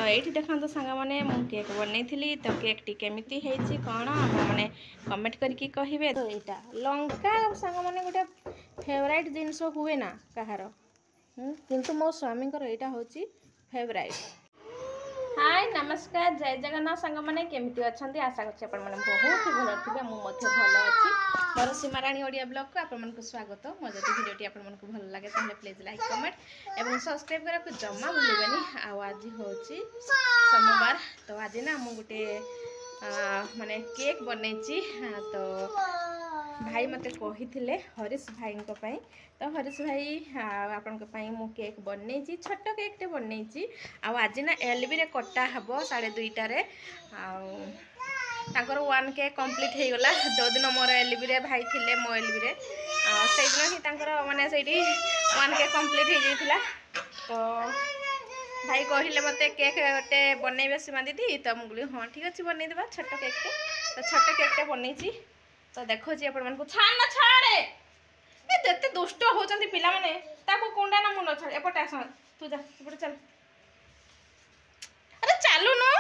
ये देखो सांग मैंने मु केक बनई तो केक टी केमी कौन मैंने कमेंट करके कहे। तो यहाँ लंका सांग मैंने गोटे फेवराइट जिनस हुए ना कहार किंतु मो स्वामी यहाँ हूँ फेवराइट। हाय नमस्कार जय जगन्नाथ सांग मैंने केमती अच्छा आशा करते बहुत ही भल थे मुझे भल अच्छी मोर सीमाराणी ओडिया ब्लॉग को आपको स्वागत। मो जब भिडियोटी आपको भल लगे तो प्लीज लाइक कमेंट और सब्सक्राइब करा जमा भूलबेनि। आज हूँ सोमवार तो आज ना मु गोटे माने केक बनई तो भाई मते कही थे हरीश भाई तो हरीश भाई आपण मु केक बनई छोट केकटे बनई आज ना एलबी रे कटा हम 2:30 ताकर 1 केक कंप्लीट हो गला। जो दिन मोर एलबी रे भाई थे मो एलबी रे से दिन ही तांकर माने सेठी 1 केक कंप्लीट हो जाइथिला। तो भाई कहले मते केक गोटे बनइबे सीमा दीदी तो मुझे हाँ ठीक अच्छे बनईदेवा छोट केकटे तो छोट केकटे बनई तो देखो आपको छाड़ ना छाड़े ये दुष्ट होती पिला माने ताको कुंडा ना मुंड छाड़ एपटे आस तू जा एपटे चल अरे चालू नो।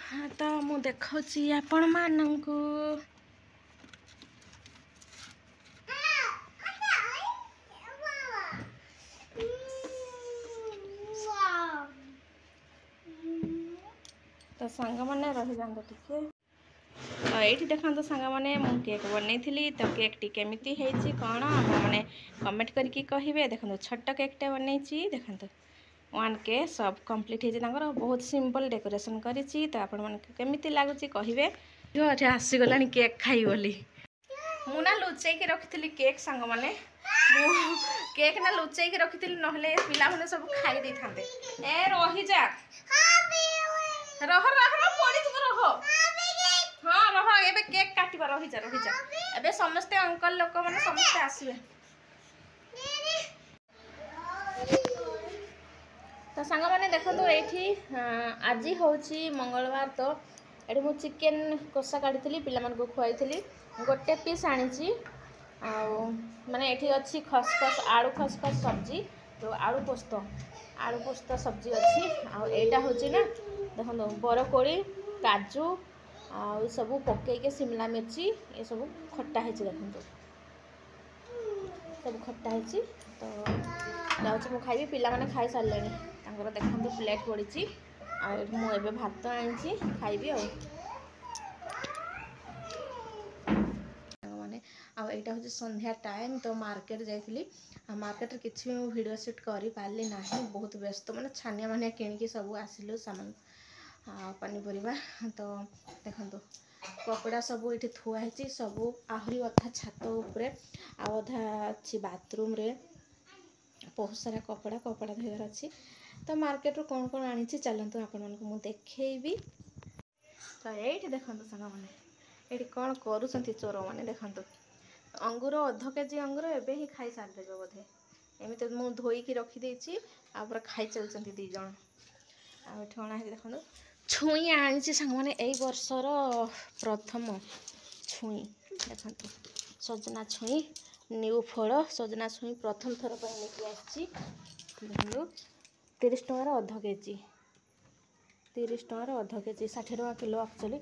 हाँ तो मु देखौची आपण मानंकु तो सांग मैंने रही जाते टिके। तो ये देखो सांग मैंने मु केक बनई तो केक टी केमी कौन मैंने कमेंट करके कहे। देखो छोट केकटे बनई देखो 1 के सब कंप्लीट हो बहुत सिंपल डेकोरेशन करी तो आपमि लगुच कहे। आसीगला केक खाई बोली मु ना लुचेक रखी केक सांग मैंने मु केक ना लुचेक रखी ना पिला मैंने सब खाई दे था। ए रही जा रह रह पड़ी तुम रह हाँ रह ए केक काटवा रही जा ए समस्ते अंकल लोक मैंने समस्ते आसवे। तो सांग मैंने देखो ये आज हूँ मंगलवार तो ये मु चिकेन कषा काढ़ी पिला को खुआई गोटे पीस आनी माने ये अच्छी खसखस आलू खसखस सब्जी तो आलू पोस्त सब्जी अच्छी आईटा हूँ ना देखो बरकोड़ी काजू आ सब पकईके शिमला मिर्ची ये सब खट्टा है देखो सब खट्टा है तो जाऊँ मु खाइबी पिला माने खाई सारे देखो प्लेट पड़ी मुझे भात आनी खाइबी मैंने आईटा हूँ संध्या टाइम तो मार्केट जाइली मार्केट किसी भी वीडियो शूट कर पारि ना बहुत व्यस्त मैंने छानिया मानिया किणिकी सब आसिलु सामान पनीपरिया। तो देखो कपड़ा सब ये थुआई सब आहरी अधा छात उपरे अधा अच्छी बाथरूम रे बहुत सारा कपड़ा धोइबार अच्छी। तो मार्केट रू कौन कौन आनी चलतु आपको देखेबी। तो ये देखो सांग मैंने ये कौन करुँच चोर मैंने देखो अंगूर अध केजी अंगूर एवं ही खाई सारे बोधे एमती मुझे धोईकी रखीदे आपर खाई चलते दी जन आना देखो छुई आनी सांग मैंने यही वर्षर प्रथम छुई देखो सजना छुई न्यू फल सजना छुई प्रथम थर पर लेके देखो 30 टंकार अध केजी 30 टंकार अध केजी 60 टका किलो एक्चुअली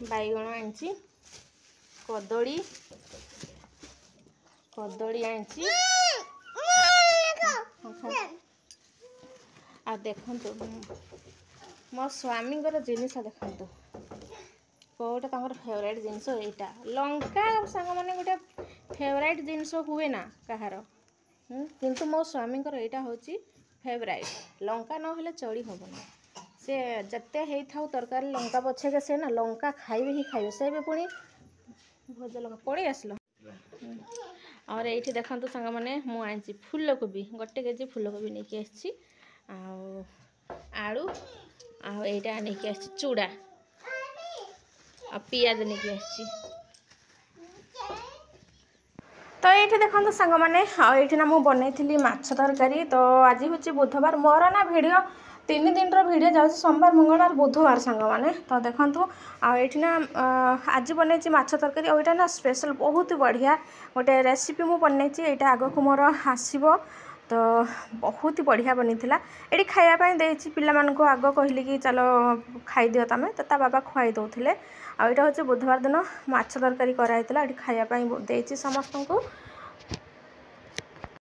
बैगण आनी कदली आनी आ देखु मो स्वामी जिनस देखु कौटा फेवराइट जिनस यहाँ लंका सांग मैंने गोटे फेवराइट जिनस हुए ना कहार किंतु मो स्वामी यहाँ हूँ फेवराइट लंका ना चढ़ी हेना से जिते हो तरकारी लंका पछे के से ना लंका खाइबे ही खाइबे से भी पुणी भोज लंका पड़े आसल। और ये देखो सांग मैंने मुझे फूलकोबी गोटे केजी फूलकोबी नहीं आसी आलू आईटा नहीं आसी चूड़ा आ पियाज नहीं आसी। तो ये देखो सांग मैंने ये ना मुझे बनई माछ तरकारी। तो आज हूँ बुधवार मोर ना वीडियो 3 दिन वीडियो जाऊँ सोमवार मंगलवार बुधवार सांग मैंने। तो देखो ये ना आज बनई माछ तरकारी और ना स्पेशल बहुत बढ़िया गोटे रेसिपी मुझे बनई यहाँ आग को मोर आसब तो बहुत ही बढ़िया बनी थिला। एटी खाइबा देछि पिला मानको आग कहली कि चलो खाई दियो तमे तो ता बाबा खुआई दउथिले। आ एटा होचे बुधवार दिन माछ तरकारी करा हितला एटी खाइबा देछि समस्त को।